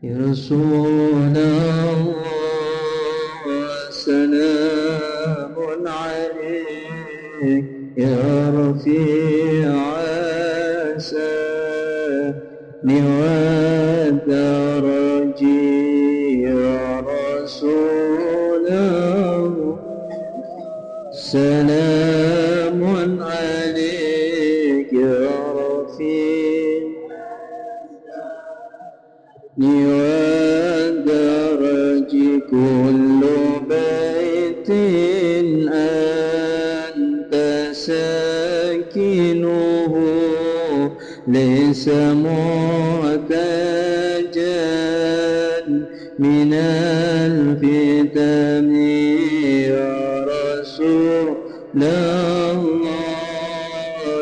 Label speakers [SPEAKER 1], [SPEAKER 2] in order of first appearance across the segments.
[SPEAKER 1] يا رسول الله سلام عليك يا رفيع السامي والدرج يا رسول الله سلام عليك يا رفيع والدرج كل بيت أنت ساكنه ليس محتاجا من الفتن يا رسول الله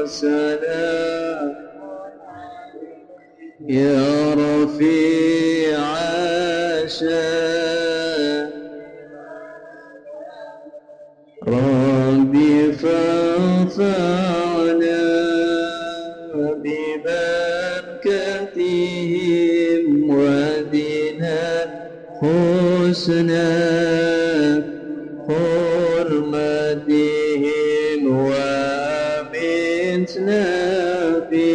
[SPEAKER 1] سلام يا رفيع الشان ربي فانفعنا ببركتهم ودنا حسنا حرمتهم وامتنا في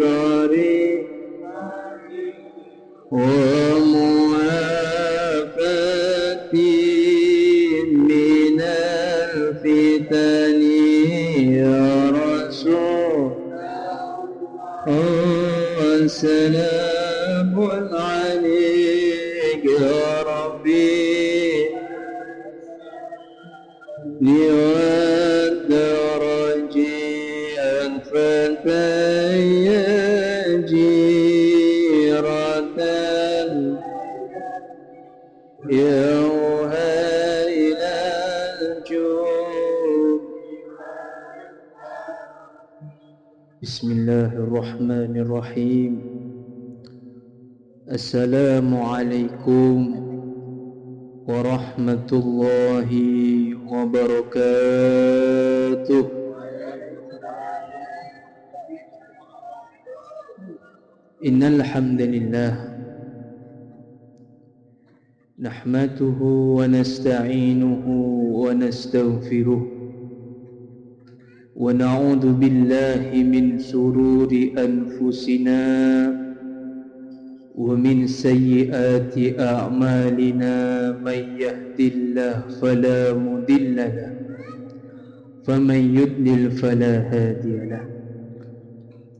[SPEAKER 1] طريق ومعافاتهم من الفتن يا رسول سلام عليك يا ربي والدرج أنفت جيرة يا وهيل الجود بسم الله الرحمن الرحيم السلام عليكم ورحمة الله وبركاته إن الحمد لله نحمده ونستعينه ونستغفره ونعوذ بالله من شرور أنفسنا ومن سيئات أعمالنا من يهد الله فلا مضل له فمن يضلل فلا هادي له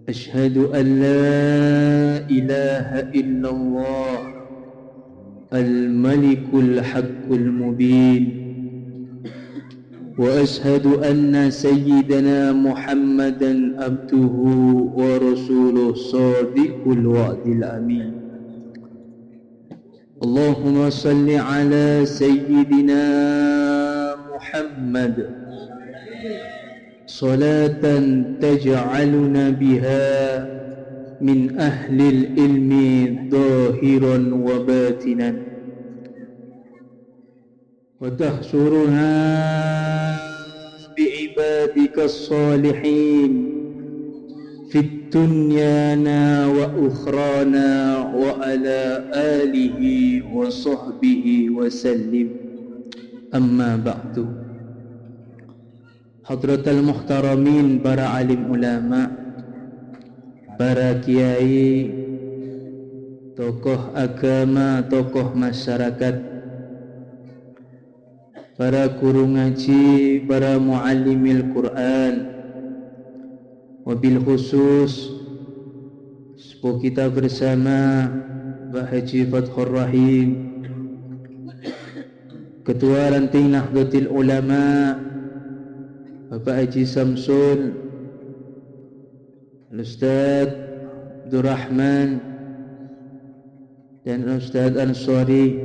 [SPEAKER 1] أشهد أن لا إله إلا الله الملك الحق المبين وأشهد أن سيدنا محمدا عبده ورسوله صادق الوعد الأمين اللهم صل على سيدنا محمد صلاة تجعلنا بها من أهل العلم ظاهرا وباطنا وتحشرها بعبادك الصالحين في الدنيانا وأخرانا وعلى آله وصحبه وسلم أما بعد Hadratal muhtaramin, para alim ulama, para kiai, tokoh agama, tokoh masyarakat, para guru ngaji, para muallimil Quran, wabil khusus sepuh kita bersama Pak Haji Fathur Rahim, Ketua Ranting Nahdlatul Ulama Bapak Haji Samsul, Ustaz Abdul Rahman dan Ustaz Ansari,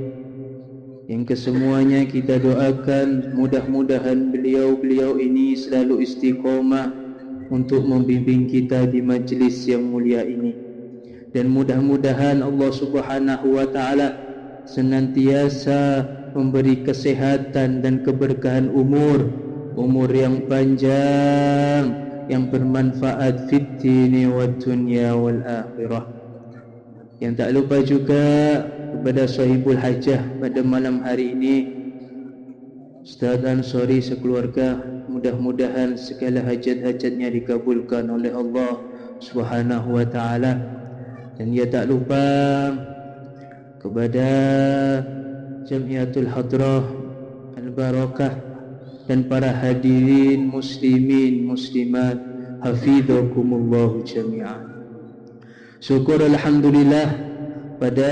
[SPEAKER 1] yang kesemuanya kita doakan mudah-mudahan beliau-beliau ini selalu istiqomah untuk membimbing kita di majlis yang mulia ini, dan mudah-mudahan Allah Subhanahu wa taala senantiasa memberi kesehatan dan keberkahan umur yang panjang yang bermanfaat fid dini wad dunya wal akhirah. Yang tak lupa juga kepada sahibul hajah pada malam hari ini, Ustaz Ansori sekeluarga, mudah-mudahan segala hajat-hajatnya dikabulkan oleh Allah Subhanahu wa ta'ala. Dan ia tak lupa kepada Jamiatul Hadrah Al-Barakah dan para hadirin muslimin muslimat, hafizakumullahu jami'an. Syukur alhamdulillah pada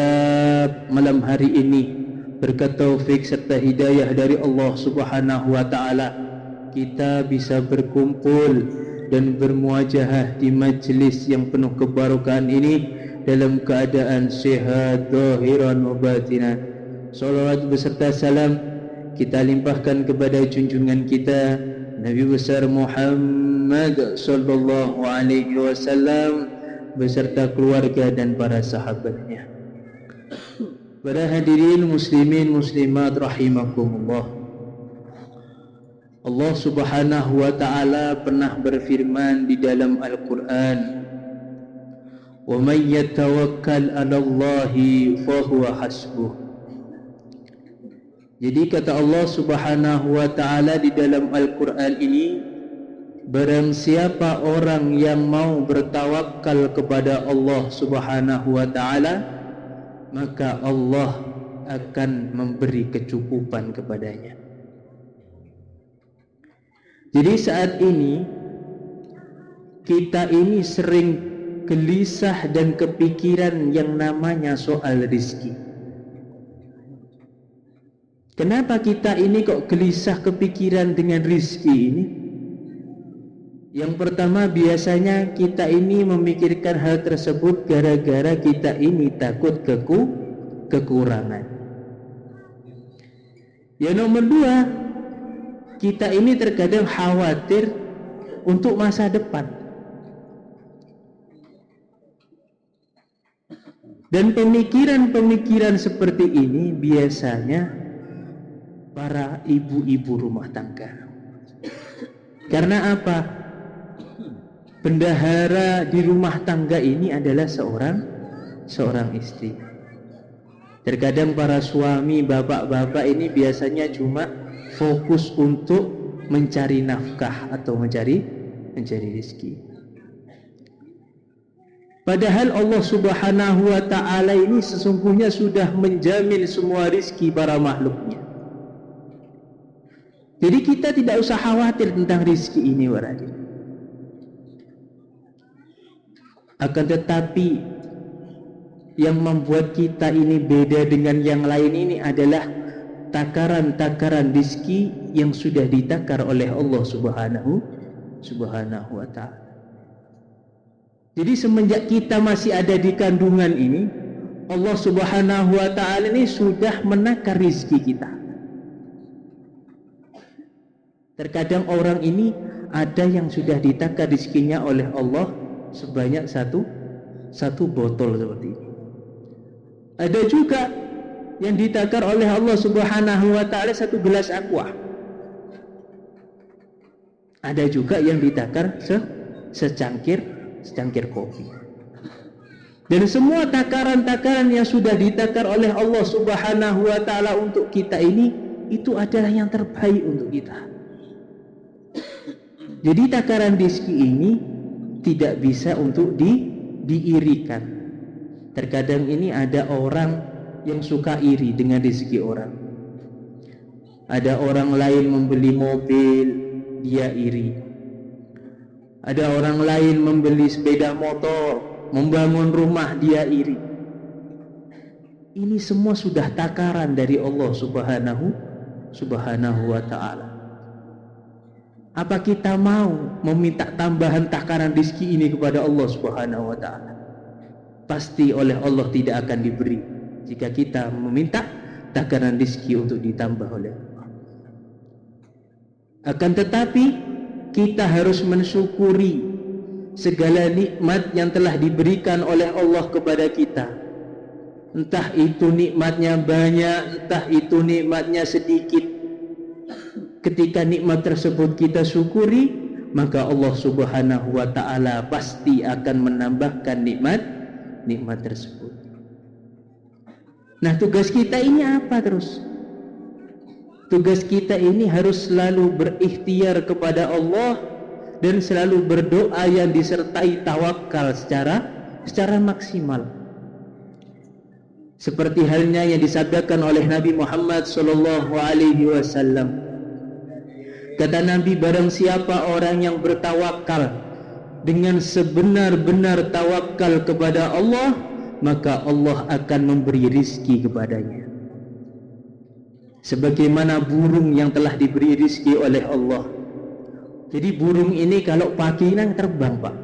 [SPEAKER 1] malam hari ini berkat taufik serta hidayah dari Allah Subhanahu wa ta'ala, kita bisa berkumpul dan bermuajahah di majlis yang penuh kebarokahan ini dalam keadaan sihat zahiran wa batinan. Salawat beserta salam kita limpahkan kepada junjungan kita Nabi besar Muhammad sallallahu alaihi wasallam beserta keluarga dan para sahabatnya. Para hadirin muslimin muslimat rahimakumullah, Allah Subhanahu wa ta'ala pernah berfirman di dalam Al-Quran, "Wa may yatawakkal 'ala Allahi fa huwa hasbuh." Jadi kata Allah Subhanahu wa ta'ala di dalam Al-Quran ini, barang siapa orang yang mau bertawakal kepada Allah Subhanahu wa ta'ala, maka Allah akan memberi kecukupan kepadanya. Jadi saat ini kita ini sering gelisah dan kepikiran yang namanya soal rizki. Kenapa kita ini kok gelisah kepikiran dengan rizki ini? Yang pertama, biasanya kita ini memikirkan hal tersebut gara-gara kita ini takut kekurangan. Yang nomor dua, kita ini terkadang khawatir untuk masa depan. Dan pemikiran-pemikiran seperti ini biasanya para ibu-ibu rumah tangga. Karena apa? Bendahara di rumah tangga ini adalah seorang istri. Terkadang para suami, bapak-bapak ini biasanya cuma fokus untuk mencari nafkah atau mencari rezeki. Padahal Allah Subhanahu wa ta'ala ini sesungguhnya sudah menjamin semua rizki para makhluknya. Jadi kita tidak usah khawatir tentang rizki ini, warahmatullahi. Akan tetapi yang membuat kita ini beda dengan yang lain ini adalah takaran-takaran rizki yang sudah ditakar oleh Allah Subhanahu wa ta'ala. Jadi semenjak kita masih ada di kandungan ini, Allah Subhanahu wa ta'ala ini sudah menakar rizki kita. Terkadang orang ini ada yang sudah ditakar rizkinya oleh Allah sebanyak satu botol seperti ini. Ada juga yang ditakar oleh Allah Subhanahu wa ta'ala satu gelas aqua. Ada juga yang ditakar secangkir kopi. Dan semua takaran-takaran yang sudah ditakar oleh Allah Subhanahu wa ta'ala untuk kita ini, itu adalah yang terbaik untuk kita. Jadi takaran rizki ini tidak bisa untuk diirikan. Terkadang ini ada orang yang suka iri dengan rezeki orang. Ada orang lain membeli mobil, dia iri. Ada orang lain membeli sepeda motor, membangun rumah, dia iri. Ini semua sudah takaran dari Allah Subhanahu wa ta'ala. Apa kita mau meminta tambahan takaran rizki ini kepada Allah Subhanahu wa ta'ala? Pasti oleh Allah tidak akan diberi jika kita meminta takaran rizki untuk ditambah oleh Allah. Akan tetapi kita harus mensyukuri segala nikmat yang telah diberikan oleh Allah kepada kita. Entah itu nikmatnya banyak, entah itu nikmatnya sedikit. Ketika nikmat tersebut kita syukuri, maka Allah Subhanahu wa ta'ala pasti akan menambahkan nikmat tersebut. Nah, tugas kita ini apa terus? Tugas kita ini harus selalu berikhtiar kepada Allah dan selalu berdoa yang disertai tawakal secara maksimal. Seperti halnya yang disabdakan oleh Nabi Muhammad sallallahu alaihi wasallam. Kata Nabi, barang siapa orang yang bertawakal dengan sebenar-benar tawakal kepada Allah, maka Allah akan memberi rizki kepadanya sebagaimana burung yang telah diberi rizki oleh Allah. Jadi burung ini kalau pagi terbang, Pak.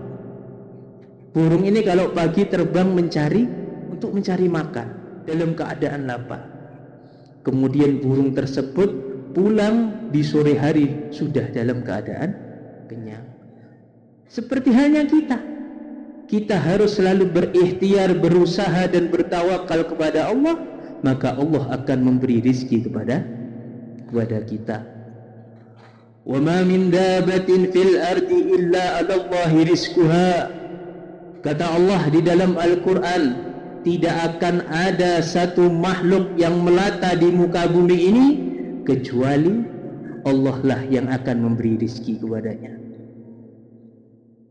[SPEAKER 1] Burung ini kalau pagi terbang untuk mencari makan dalam keadaan lapar. Kemudian burung tersebut pulang di sore hari sudah dalam keadaan kenyang. Seperti halnya kita harus selalu berikhtiar, berusaha dan bertawakal kepada Allah, maka Allah akan memberi rizki kepada kita. Wa ma min dabatin fil ardi illa 'ala Allahi rizquha. Kata Allah di dalam Al-Quran, tidak akan ada satu makhluk yang melata di muka bumi ini kecuali Allah lah yang akan memberi rizki kepadanya.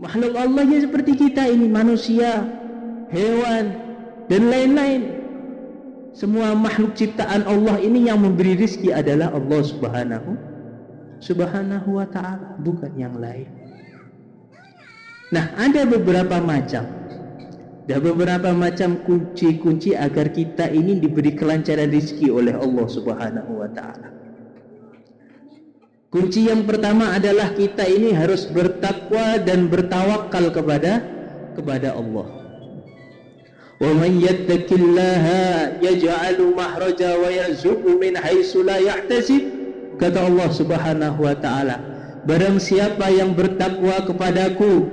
[SPEAKER 1] Makhluk Allah yang seperti kita ini, manusia, hewan dan lain-lain. Semua makhluk ciptaan Allah ini yang memberi rizki adalah Allah subhanahu wa ta'ala, bukan yang lain. Nah, ada beberapa macam kunci-kunci agar kita ini diberi kelancaran rizki oleh Allah subhanahu wa ta'ala. Kunci yang pertama adalah kita ini harus bertakwa dan bertawakal kepada Allah. Wa man yattaqillaha yaj'alu mahraja wa yarzuqhu min haitsu la yahtasib. Kata Allah subhanahu wa ta'ala, barang siapa yang bertakwa kepadaku,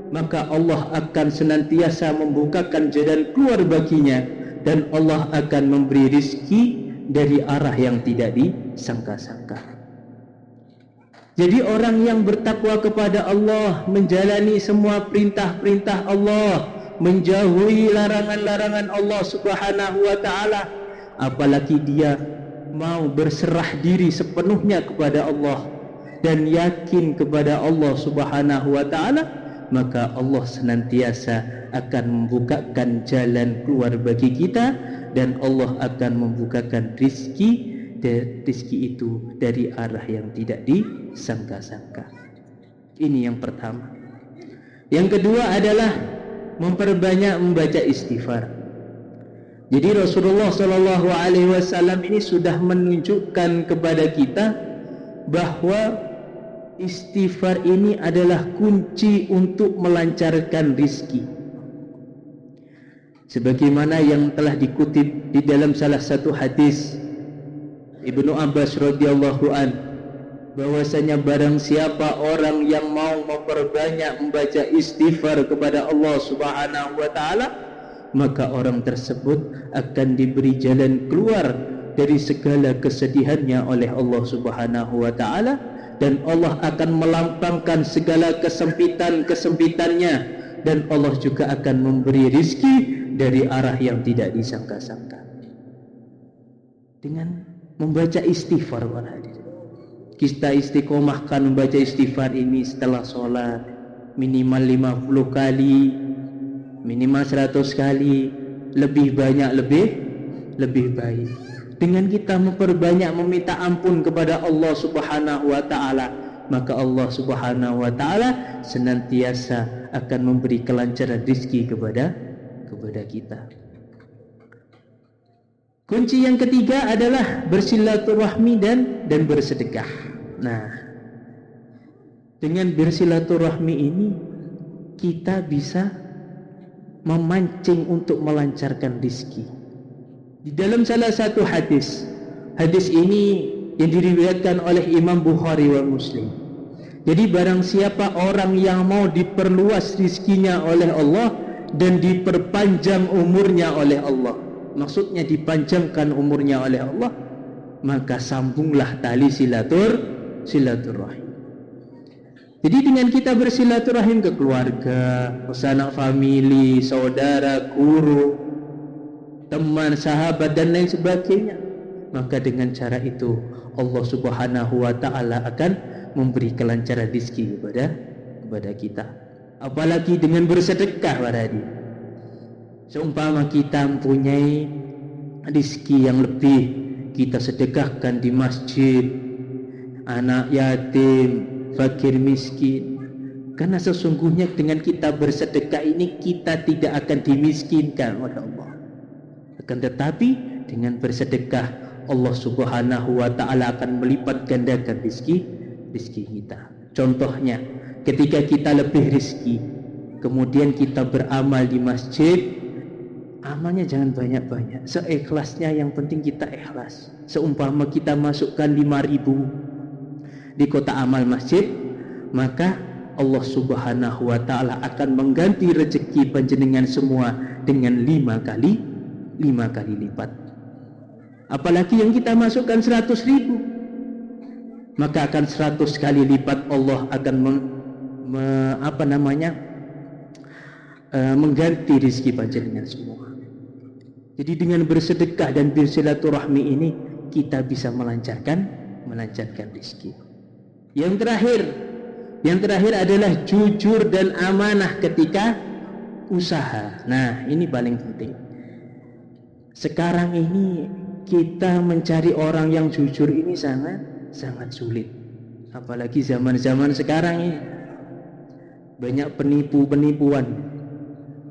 [SPEAKER 1] maka Allah akan senantiasa membukakan jalan keluar baginya, dan Allah akan memberi rizki dari arah yang tidak disangka-sangka. Jadi orang yang bertakwa kepada Allah, menjalani semua perintah-perintah Allah, menjauhi larangan-larangan Allah subhanahu wa ta'ala, apalagi dia mau berserah diri sepenuhnya kepada Allah dan yakin kepada Allah subhanahu wa ta'ala, maka Allah senantiasa akan membukakan jalan keluar bagi kita, dan Allah akan membukakan rizki itu dari arah yang tidak disangka-sangka. Ini yang pertama. Yang kedua adalah memperbanyak membaca istighfar. Jadi Rasulullah Shallallahu Alaihi Wasallam ini sudah menunjukkan kepada kita bahwa istighfar ini adalah kunci untuk melancarkan rizki. Sebagaimana yang telah dikutip di dalam salah satu hadis Ibnu Abbas radhiyallahu an, bahwasanya barang siapa orang yang mau memperbanyak membaca istighfar kepada Allah subhanahu wa ta'ala, maka orang tersebut akan diberi jalan keluar dari segala kesedihannya oleh Allah subhanahu wa ta'ala, dan Allah akan melampangkan segala kesempitan-kesempitannya, dan Allah juga akan memberi rizki dari arah yang tidak disangka-sangka. Dengan membaca istighfar, kita istiqomahkan membaca istighfar ini setelah sholat minimal 50 kali, minimal 100 kali, lebih banyak lebih baik. Dengan kita memperbanyak meminta ampun kepada Allah subhanahu wa ta'ala, maka Allah subhanahu wa ta'ala senantiasa akan memberi kelancaran rizki kepada kita. Kunci yang ketiga adalah bersilaturahmi dan bersedekah. Nah, dengan bersilaturahmi ini kita bisa memancing untuk melancarkan rizki. Di dalam salah satu hadis ini yang diriwayatkan oleh Imam Bukhari wa Muslim. Jadi barang siapa orang yang mau diperluas rizkinya oleh Allah dan diperpanjang umurnya oleh Allah, maksudnya dipanjangkan umurnya oleh Allah, maka sambunglah tali silaturahim. Jadi dengan kita bersilaturahim ke keluarga, ke sanak famili, saudara, guru, teman, sahabat dan lain sebagainya. Maka dengan cara itu Allah Subhanahu wa taala akan memberi kelancaran rezeki kepada kita. Apalagi dengan bersedekah para hadirin. Seumpama kita mempunyai rezeki yang lebih, kita sedekahkan di masjid, anak yatim, fakir miskin. Karena sesungguhnya dengan kita bersedekah ini kita tidak akan dimiskinkan oleh Allah. Akan tetapi dengan bersedekah Allah Subhanahu wa taala akan melipat gandakan rezeki kita. Contohnya, ketika kita lebih rezeki, kemudian kita beramal di masjid, amalnya jangan banyak-banyak, seikhlasnya, yang penting kita ikhlas. Seumpama kita masukkan 5.000 di kotak amal masjid, maka Allah Subhanahu wa taala akan mengganti rezeki panjenengan semua dengan 5 kali lipat. Apalagi yang kita masukkan 100.000, maka akan 100 kali lipat Allah akan mengganti rezeki panjenengan semua. Jadi dengan bersedekah dan bersilaturahmi ini kita bisa melancarkan rezeki. Yang terakhir adalah jujur dan amanah ketika usaha. Nah, ini paling penting. Sekarang ini kita mencari orang yang jujur ini sangat sulit. Apalagi zaman-zaman sekarang ini banyak penipuan.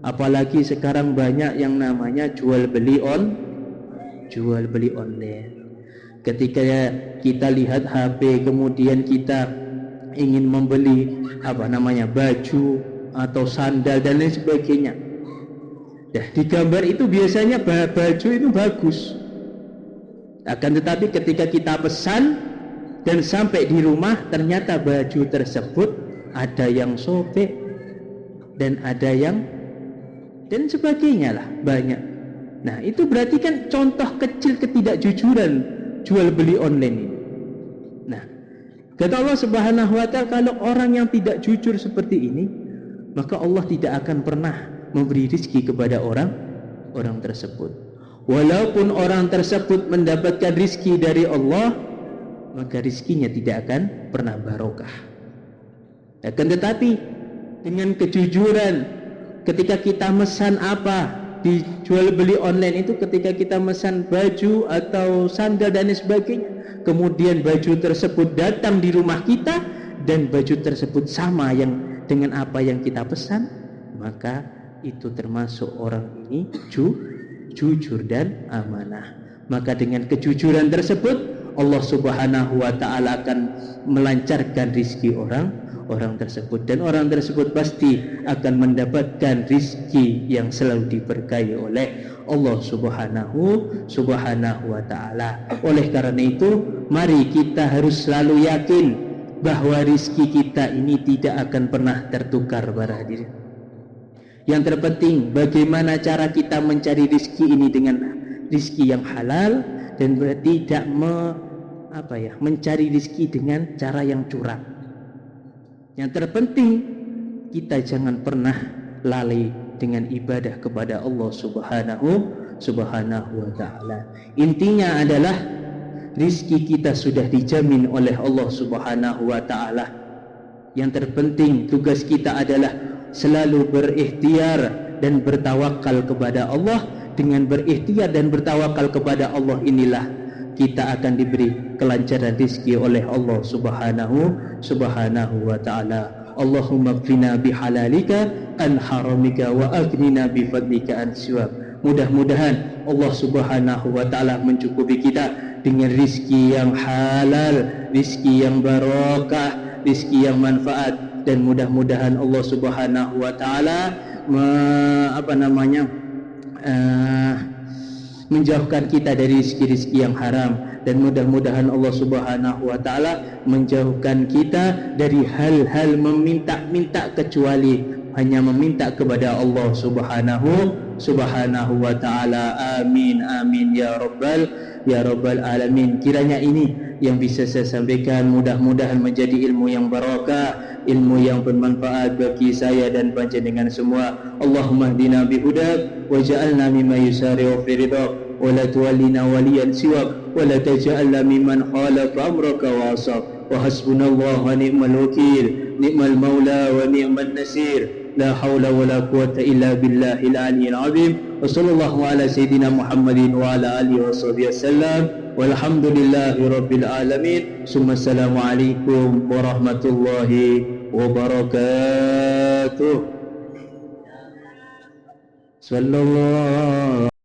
[SPEAKER 1] Apalagi sekarang banyak yang namanya jual beli online. Ketika kita lihat HP, kemudian kita ingin membeli baju atau sandal dan lain sebagainya. Nah, di gambar itu biasanya baju itu bagus. Akan tetapi ketika kita pesan dan sampai di rumah, ternyata baju tersebut ada yang sobek dan ada yang dan sebagainya lah, banyak. Nah, itu berarti kan contoh kecil ketidakjujuran jual beli online ini. Nah, kata Allah Subhanahu wa taala, kalau orang yang tidak jujur seperti ini, maka Allah tidak akan pernah memberi rezeki kepada orang tersebut. Walaupun orang tersebut mendapatkan rezeki dari Allah, maka rezekinya tidak akan pernah barokah. Akan tetapi dengan kejujuran, ketika kita mesan di jual beli online itu, ketika kita mesan baju atau sandal dan sebagainya, kemudian baju tersebut datang di rumah kita dan baju tersebut sama yang dengan apa yang kita pesan, maka itu termasuk orang ini jujur dan amanah. Maka dengan kejujuran tersebut Allah Subhanahu wa taala akan melancarkan rezeki orang tersebut, dan orang tersebut pasti akan mendapatkan rezeki yang selalu diberkahi oleh Allah Subhanahu wa taala. Oleh karena itu, mari kita harus selalu yakin bahwa rezeki kita ini tidak akan pernah tertukar para hadirin. Yang terpenting bagaimana cara kita mencari rezeki ini dengan rezeki yang halal, dan tidak mencari rezeki dengan cara yang curang. Yang terpenting kita jangan pernah lalai dengan ibadah kepada Allah Subhanahu wa taala. Intinya adalah rezeki kita sudah dijamin oleh Allah Subhanahu wa taala. Yang terpenting tugas kita adalah selalu berikhtiar dan bertawakal kepada Allah. Dengan berikhtiar dan bertawakal kepada Allah inilah kita akan diberi kelancaran rezeki oleh Allah Subhanahu wa taala. Allahumma qina bihalalika an haramika wa aghnina bifadlika an siwak. Mudah-mudahan Allah Subhanahu wa taala mencukupi kita dengan rezeki yang halal, rezeki yang barokah, rezeki yang manfaat, dan mudah-mudahan Allah Subhanahu wa taala menjauhkan kita dari rezeki-rezeki yang haram, dan mudah-mudahan Allah Subhanahu wa taala menjauhkan kita dari hal-hal meminta-minta kecuali hanya meminta kepada Allah Subhanahu wa taala. Amin amin ya rabbal ya Rabbal Alamin. Kiranya ini yang bisa saya sampaikan, mudah-mudahan menjadi ilmu yang barakah, ilmu yang bermanfaat bagi saya dan panjenengan semua. Allahumma hdina bihudak waj'alna mimman yusari'u fi ridhak wa la tuwallina waliyan siwak wa la taj'alna mimman khalafa amraka wa asab. Wa hasbunallahu wa ni'mal wakil, ni'mal maula wa ni'man nasir. La haula wa la quwata illa billahil aliyyil azim. Wa sallallahu ala sayyidina Muhammadin wa ala alihi wa sahbihi wasallam. Walhamdulillahi rabbil alamin. Summa assalamu alaikum warahmatullahi wabarakatuh. Sallallahu